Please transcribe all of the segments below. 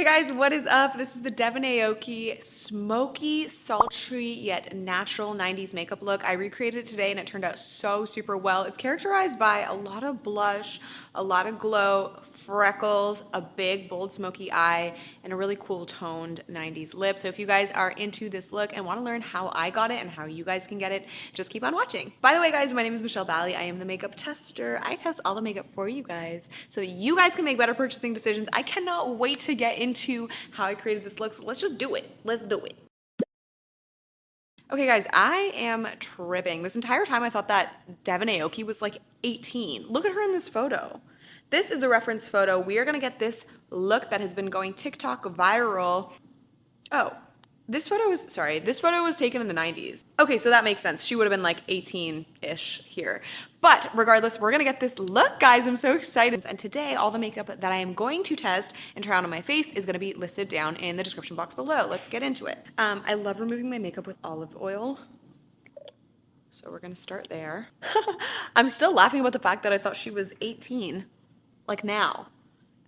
Hey guys, what is up? This is the Devon Aoki smoky, sultry, yet natural 90s makeup look. I recreated it today and it turned out so super well. It's characterized by a lot of blush, a lot of glow, freckles, a big bold smoky eye, and a really cool toned 90s lip. So if you guys are into this look and want to learn how I got it and how you guys can get it, just keep on watching. By the way guys, my name is Michelle Bali. I am the makeup tester. I test all the makeup for you guys so that you guys can make better purchasing decisions. I cannot wait to get into how I created this look, so let's just do it. Let's do it. Okay guys, I am tripping. This entire time I thought that Devon Aoki was like 18. Look at her in this photo. This is the reference photo. We are gonna get this look that has been going TikTok viral. Oh, this photo was taken in the 90s. Okay, so that makes sense. She would have been like 18-ish here. But regardless, we're gonna get this look, guys. I'm so excited. And today, all the makeup that I am going to test and try on my face is gonna be listed down in the description box below. Let's get into it. I love removing my makeup with olive oil. So we're gonna start there. I'm still laughing about the fact that I thought she was 18, like now.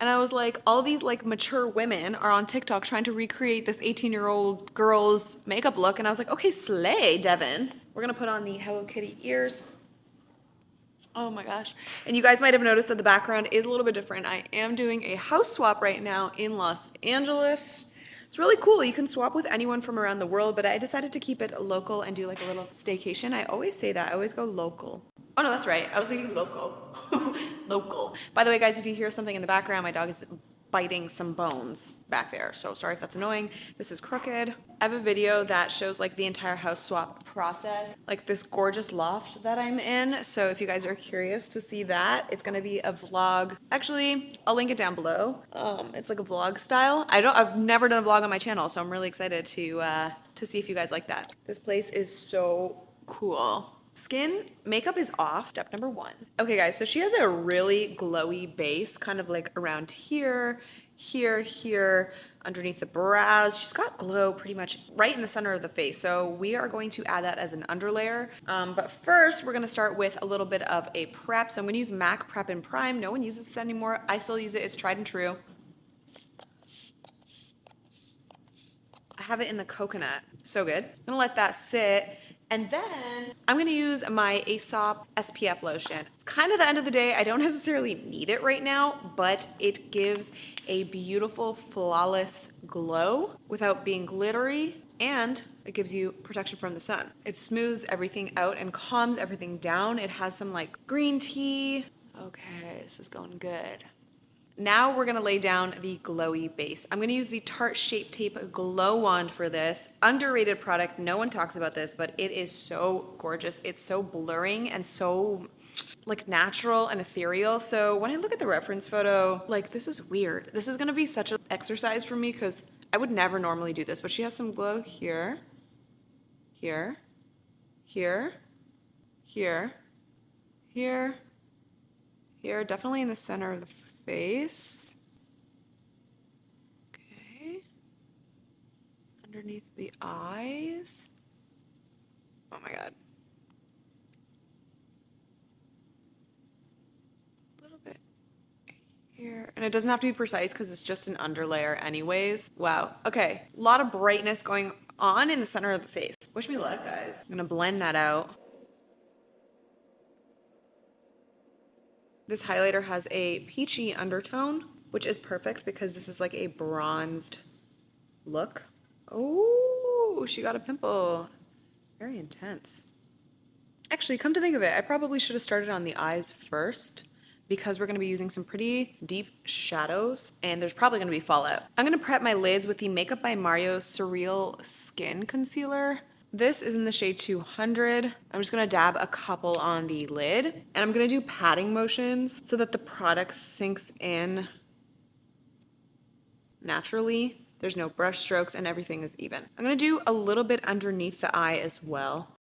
And I was like, all these like mature women are on TikTok trying to recreate this 18-year-old girl's makeup look. And I was like, okay, slay, Devon. We're gonna put on the Hello Kitty ears. Oh my gosh. And you guys might have noticed that the background is a little bit different. I am doing a house swap right now in Los Angeles. It's really cool. You can swap with anyone from around the world, but I decided to keep it local and do like a little staycation. I always say that. I always go local. Oh no, that's right. I was thinking local. Local. By the way, guys, if you hear something in the background, my dog is biting some bones back there. So sorry if that's annoying. This is crooked. I have a video that shows like the entire house swap process, like this gorgeous loft that I'm in. So if you guys are curious to see that, it's gonna be a vlog. Actually, I'll link it down below. It's like a vlog style. I've never done a vlog on my channel, so I'm really excited to see if you guys like that. This place is so cool. Skin makeup is off, step number 1. Okay guys, so she has a really glowy base, kind of like around here, here, underneath the brows. She's got glow pretty much right in the center of the face. So we are going to add that as an underlayer. But first we're gonna start with a little bit of a prep. So I'm gonna use MAC Prep and Prime. No one uses this anymore. I still use it, it's tried and true. I have it in the coconut, so good. I'm gonna let that sit. And then I'm gonna use my Aesop SPF lotion. It's kind of the end of the day. I don't necessarily need it right now, but it gives a beautiful, flawless glow without being glittery, and it gives you protection from the sun. It smooths everything out and calms everything down. It has some like green tea. Okay, this is going good. Now we're gonna lay down the glowy base. I'm gonna use the Tarte Shape Tape Glow Wand for this. Underrated product, no one talks about this, but it is so gorgeous. It's so blurring and so like natural and ethereal. So when I look at the reference photo, like this is weird. This is gonna be such an exercise for me because I would never normally do this, but she has some glow here, here, here, here, here, here, definitely in the center of the face. Okay. Underneath the eyes. Oh my god. A little bit here. And it doesn't have to be precise because it's just an underlayer anyways. Wow. Okay. A lot of brightness going on in the center of the face. Wish me luck, guys. I'm gonna blend that out. This highlighter has a peachy undertone, which is perfect because this is like a bronzed look. Oh, she got a pimple. Very intense. Actually, come to think of it, I probably should have started on the eyes first because we're gonna be using some pretty deep shadows and there's probably gonna be fallout. I'm gonna prep my lids with the Makeup by Mario Surreal Skin Concealer. This is in the shade 200. I'm just gonna dab a couple on the lid and I'm gonna do patting motions so that the product sinks in naturally. There's no brush strokes and everything is even. I'm gonna do a little bit underneath the eye as well,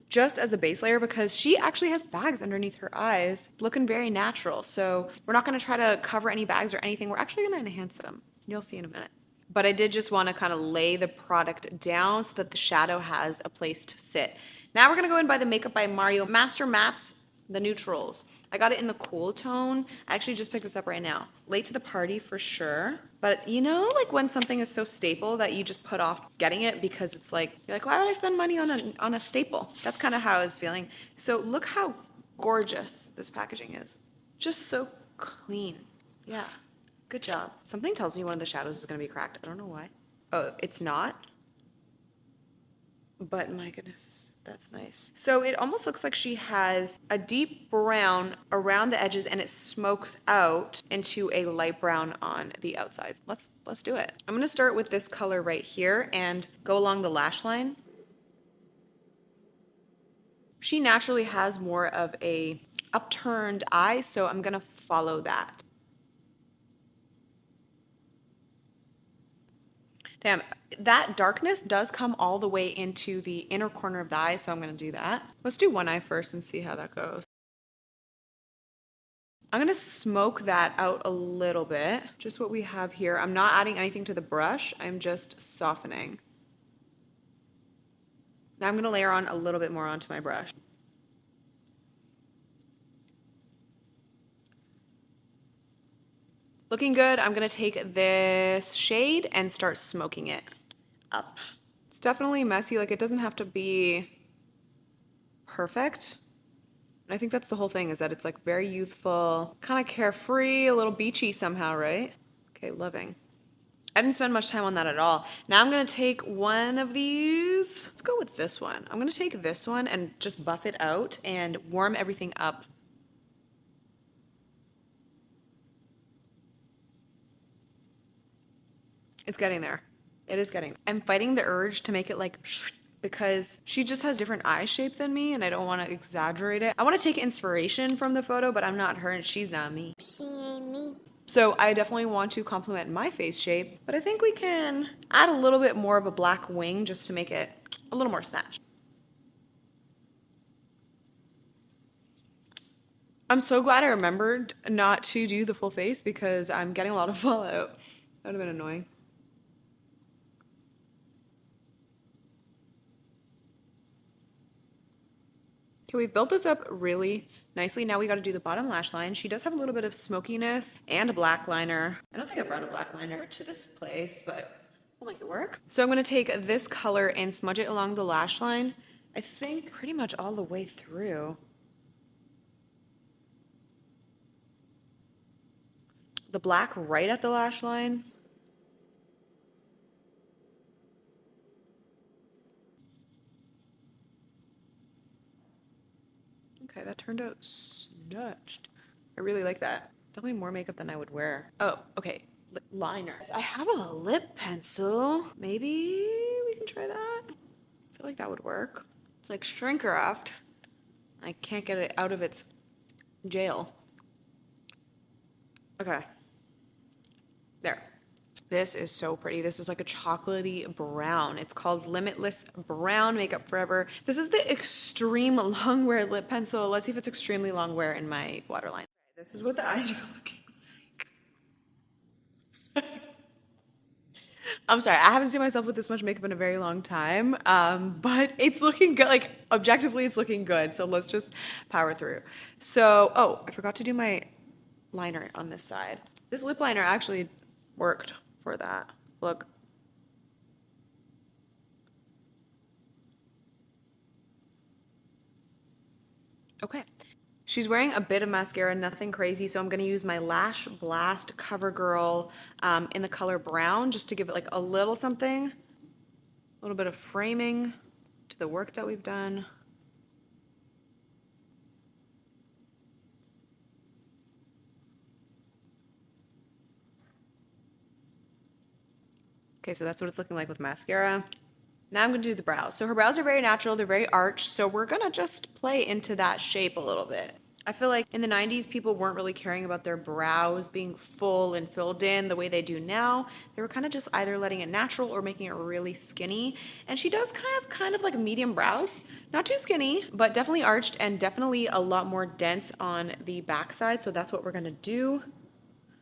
just as a base layer because she actually has bags underneath her eyes, looking very natural. So we're not gonna try to cover any bags or anything. We're actually gonna enhance them. You'll see in a minute. But I did just want to kind of lay the product down so that the shadow has a place to sit. Now we're going to go in by the Makeup by Mario Master Mattes the neutrals. I got it in the cool tone. I actually just picked this up right now. Late to the party for sure. But you know, like when something is so staple that you just put off getting it because it's like, you're like, why would I spend money on a staple? That's kind of how I was feeling. So look how gorgeous this packaging is. Just so clean. Yeah, good job. Something tells me one of the shadows is gonna be cracked. I don't know why. Oh, it's not? But my goodness, that's nice. So it almost looks like she has a deep brown around the edges and it smokes out into a light brown on the outsides. Let's do it. I'm gonna start with this color right here and go along the lash line. She naturally has more of a upturned eye, so I'm gonna follow that. Damn, that darkness does come all the way into the inner corner of the eye, so I'm gonna do that. Let's do one eye first and see how that goes. I'm gonna smoke that out a little bit, just what we have here. I'm not adding anything to the brush, I'm just softening. Now I'm gonna layer on a little bit more onto my brush. Looking good. I'm gonna take this shade and start smoking it up. It's definitely messy, like it doesn't have to be perfect. And I think that's the whole thing, is that it's like very youthful, kind of carefree, a little beachy somehow, right? Okay, loving. I didn't spend much time on that at all. Now I'm gonna take one of these. Let's go with this one. I'm gonna take this one and just buff it out and warm everything up. It's getting there. It is getting. I'm fighting the urge to make it like because she just has different eye shape than me and I don't want to exaggerate it. I want to take inspiration from the photo, but I'm not her and she's not me. She ain't me. So I definitely want to complement my face shape, but I think we can add a little bit more of a black wing just to make it a little more snatched. I'm so glad I remembered not to do the full face because I'm getting a lot of fallout. That would have been annoying. Okay, we've built this up really nicely. Now we got to do the bottom lash line. She does have a little bit of smokiness and a black liner. I don't think I brought a black liner to this place, but we'll make it work. So I'm going to take this color and smudge it along the lash line. I think pretty much all the way through. The black right at the lash line. Okay, that turned out snatched. I really like that. Definitely more makeup than I would wear. Oh, okay. Liner. I have a lip pencil. Maybe we can try that. I feel like that would work. It's like shrink wrapped. I can't get it out of its jail. Okay. There. This is so pretty. This is like a chocolatey brown. It's called Limitless Brown Makeup Forever. This is the extreme long wear lip pencil. Let's see if it's extremely long wear in my waterline. This is what the eyes are looking like. I'm sorry, I haven't seen myself with this much makeup in a very long time, but it's looking good. Like, objectively, it's looking good. So let's just power through. So, oh, I forgot to do my liner on this side. This lip liner actually worked for that. Look. Okay. She's wearing a bit of mascara, nothing crazy, so I'm going to use my Lash Blast CoverGirl in the color brown just to give it like a little something, a little bit of framing to the work that we've done. Okay, so that's what it's looking like with mascara. Now I'm going to do the brows. So her brows are very natural, they're very arched, so we're going to just play into that shape a little bit. I feel like in the 90s, people weren't really caring about their brows being full and filled in the way they do now. They were kind of just either letting it natural or making it really skinny. And she does kind of like medium brows. Not too skinny, but definitely arched and definitely a lot more dense on the backside. So that's what we're going to do.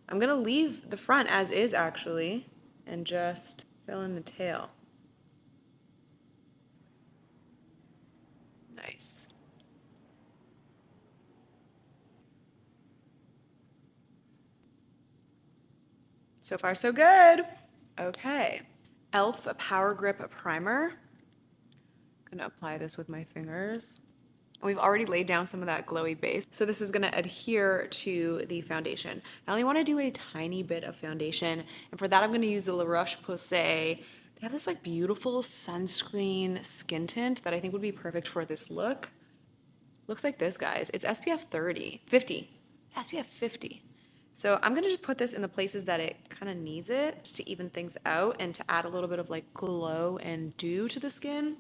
I'm going to leave the front as is actually and just fill in the tail. Nice. So far, so good. Okay. e.l.f. Power Grip Primer. I'm gonna apply this with my fingers. We've already laid down some of that glowy base. So this is gonna adhere to the foundation. I only wanna do a tiny bit of foundation. And for that, I'm gonna use the La Roche-Posay. They have this like beautiful sunscreen skin tint that I think would be perfect for this look. Looks like this, guys. It's SPF 50. SPF 50. So I'm gonna just put this in the places that it kind of needs it, just to even things out and to add a little bit of like glow and dew to the skin.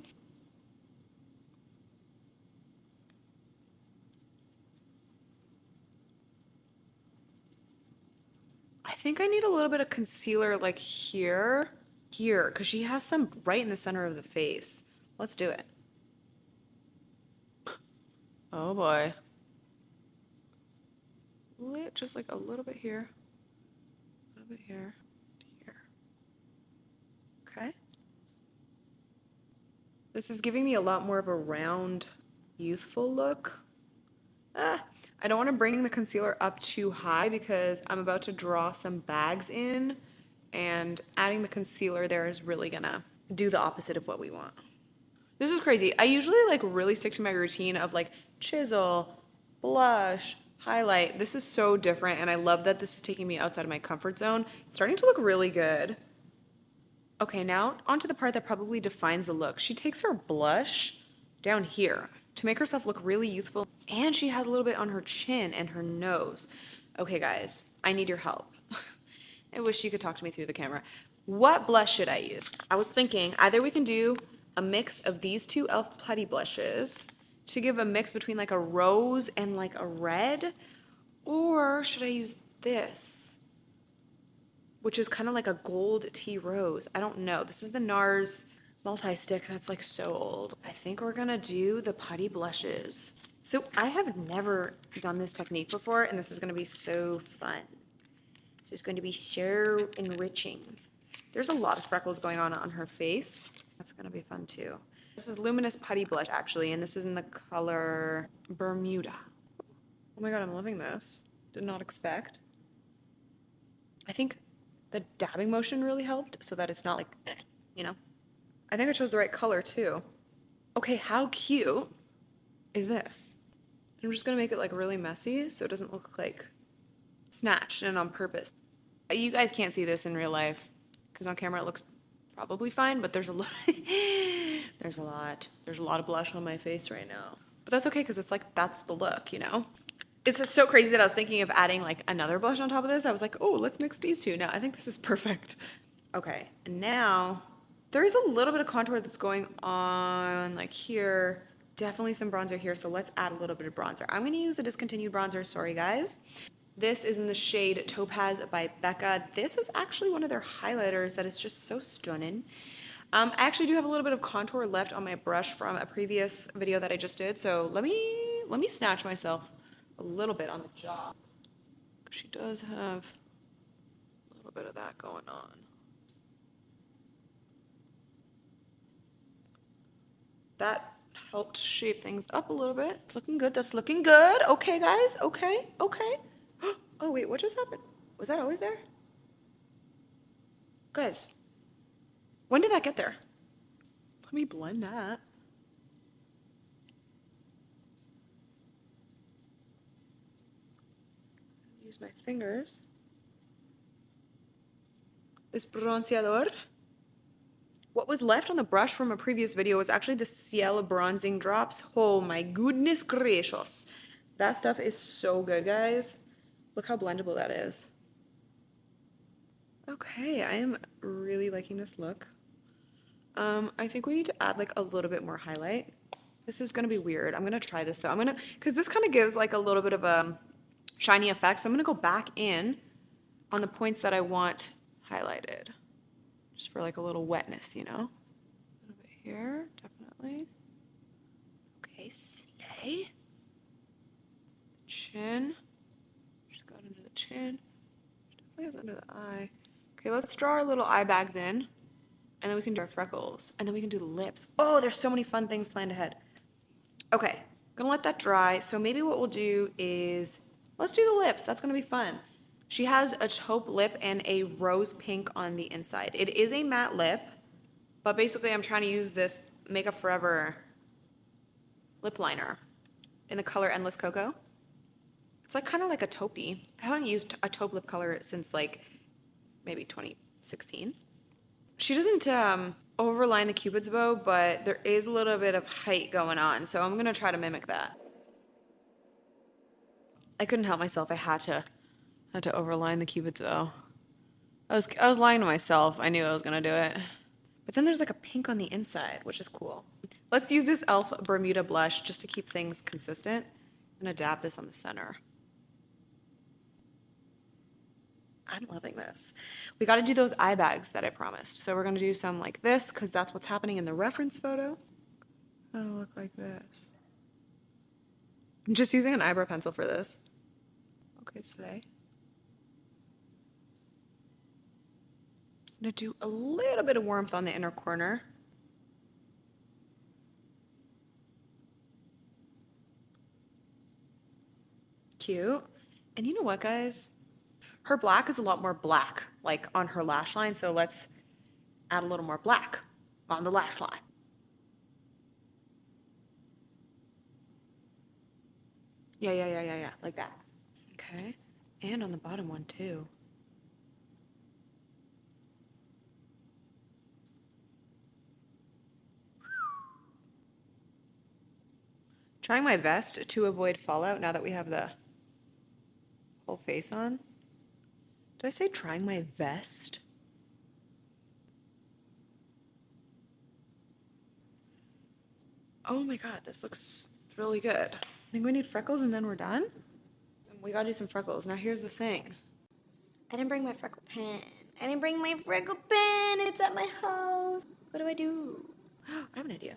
I think I need a little bit of concealer like here, because she has some right in the center of the face. Let's do it. Oh boy. Just like a little bit here, a little bit here, here. Okay. This is giving me a lot more of a round, youthful look. I don't want to bring the concealer up too high because I'm about to draw some bags in, and adding the concealer there is really gonna do the opposite of what we want. This is crazy. I usually like really stick to my routine of like chisel, blush, highlight. This is so different, and I love that this is taking me outside of my comfort zone. It's starting to look really good. Okay, now onto the part that probably defines the look. She takes her blush down here to make herself look really youthful, and she has a little bit on her chin and her nose. Okay, guys, I need your help. I wish you could talk to me through the camera. What blush should I use? I was thinking either we can do a mix of these two e.l.f. Putty blushes to give a mix between like a rose and like a red, or should I use this, which is kind of like a gold tea rose? I don't know. This is the NARS multi-stick that's like so old. I think we're gonna do the Putty blushes. So I have never done this technique before, and this is gonna be so fun. This is going to be so enriching. There's a lot of freckles going on her face. That's gonna be fun too. This is Luminous Putty Blush actually, and this is in the color Bermuda. Oh my god, I'm loving this. Did not expect. I think the dabbing motion really helped so that it's not like, you know. I think I chose the right color too. Okay, how cute is this? I'm just gonna make it like really messy so it doesn't look like snatched and on purpose. You guys can't see this in real life because on camera it looks probably fine, but there's a lot of blush on my face right now. But that's okay because it's like, that's the look, you know? It's just so crazy that I was thinking of adding like another blush on top of this. I was like, oh, let's mix these two. Now I think this is perfect. Okay, and now there is a little bit of contour that's going on like here. Definitely some bronzer here, so let's add a little bit of bronzer. I'm gonna use a discontinued bronzer, sorry guys. This is in the shade Topaz by Becca. This is actually one of their highlighters that is just so stunning. I actually do have a little bit of contour left on my brush from a previous video that I just did, so let me snatch myself a little bit on the jaw. She does have a little bit of that going on. That helped shape things up a little bit. Looking good. That's looking good. Okay, guys. Okay. Okay. Oh, wait. What just happened? Was that always there? Guys, when did that get there? Let me blend that. Use my fingers. This bronceador. What was left on the brush from a previous video was actually the Ciel bronzing drops. Oh my goodness gracious. That stuff is so good, guys. Look how blendable that is. Okay, I am really liking this look. I think we need to add like a little bit more highlight. This is gonna be weird. I'm gonna try this though. Because this kind of gives like a little bit of a shiny effect. So I'm gonna go back in on the points that I want highlighted. Just for like a little wetness, you know? A little bit here, definitely. Okay, slay. Chin. Just got under the chin. Definitely goes under the eye. Okay, let's draw our little eye bags in. And then we can do our freckles. And then we can do the lips. Oh, there's so many fun things planned ahead. Okay, I'm gonna let that dry. So maybe what we'll do is, let's do the lips. That's gonna be fun. She has a taupe lip and a rose pink on the inside. It is a matte lip, but basically I'm trying to use this Makeup Forever lip liner in the color Endless Cocoa. It's like kind of like a taupey. I haven't used a taupe lip color since like maybe 2016. She doesn't overline the Cupid's bow, but there is a little bit of height going on, so I'm gonna try to mimic that. I couldn't help myself. I had to overline the Cupid's bow. I was lying to myself. I knew I was gonna do it. But then there's like a pink on the inside, which is cool. Let's use this e.l.f. Bermuda blush just to keep things consistent. I'm gonna dab this on the center. I'm loving this. We got to do those eye bags that I promised. So we're going to do some like this because that's what's happening in the reference photo. It'll look like this. I'm just using an eyebrow pencil for this. Okay, today. I'm going to do a little bit of warmth on the inner corner. Cute. And you know what, guys? Her black is a lot more black, like on her lash line, so let's add a little more black on the lash line. Yeah, like that. Okay, and on the bottom one too. Trying my best to avoid fallout now that we have the whole face on. Did I say trying my best? Oh my god, this looks really good. I think we need freckles and then we're done. We gotta do some freckles. Now here's the thing. I didn't bring my freckle pen. I didn't bring my freckle pen. It's at my house. What do I do? I have an idea.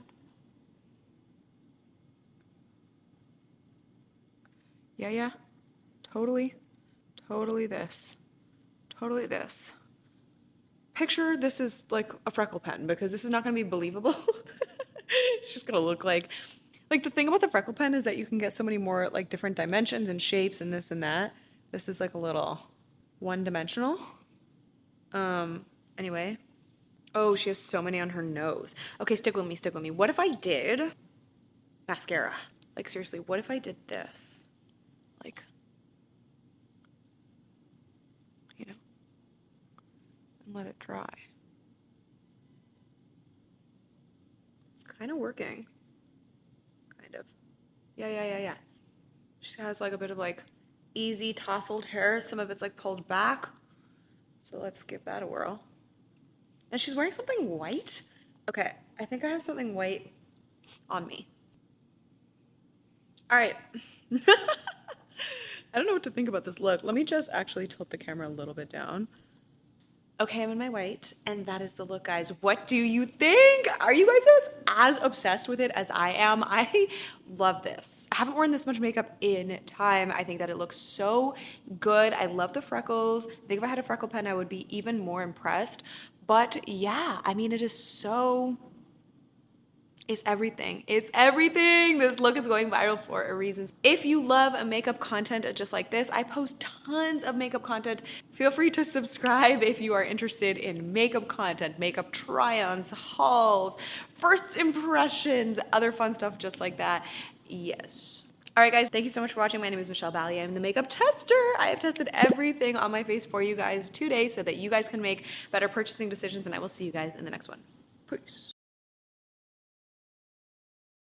Yeah. Totally this. Totally this. Picture this is like a freckle pen because this is not going to be believable. It's just going to look like the thing about the freckle pen is that you can get so many more like different dimensions and shapes and this and that. This is like a little one-dimensional. Anyway. Oh, she has so many on her nose. Okay, stick with me. What if I did mascara? Like seriously, what if I did this? Like, you know, and let it dry. It's kind of working. Kind of. Yeah. She has like a bit of like easy tousled hair. Some of it's like pulled back. So let's give that a whirl. And she's wearing something white. Okay, I think I have something white on me. All right. I don't know what to think about this look. Let me just actually tilt the camera a little bit down. Okay, I'm in my white, and that is the look, guys. What do you think? Are you guys as obsessed with it as I am? I love this. I haven't worn this much makeup in time. I think that it looks so good. I love the freckles. I think if I had a freckle pen, I would be even more impressed. But yeah, I mean, it is so... It's everything. It's everything. This look is going viral for a reason. If you love makeup content just like this, I post tons of makeup content. Feel free to subscribe if you are interested in makeup content, makeup try-ons, hauls, first impressions, other fun stuff just like that. Yes. All right, guys, thank you so much for watching. My name is Michelle Bali. I'm the makeup tester. I have tested everything on my face for you guys today so that you guys can make better purchasing decisions, and I will see you guys in the next one. Peace.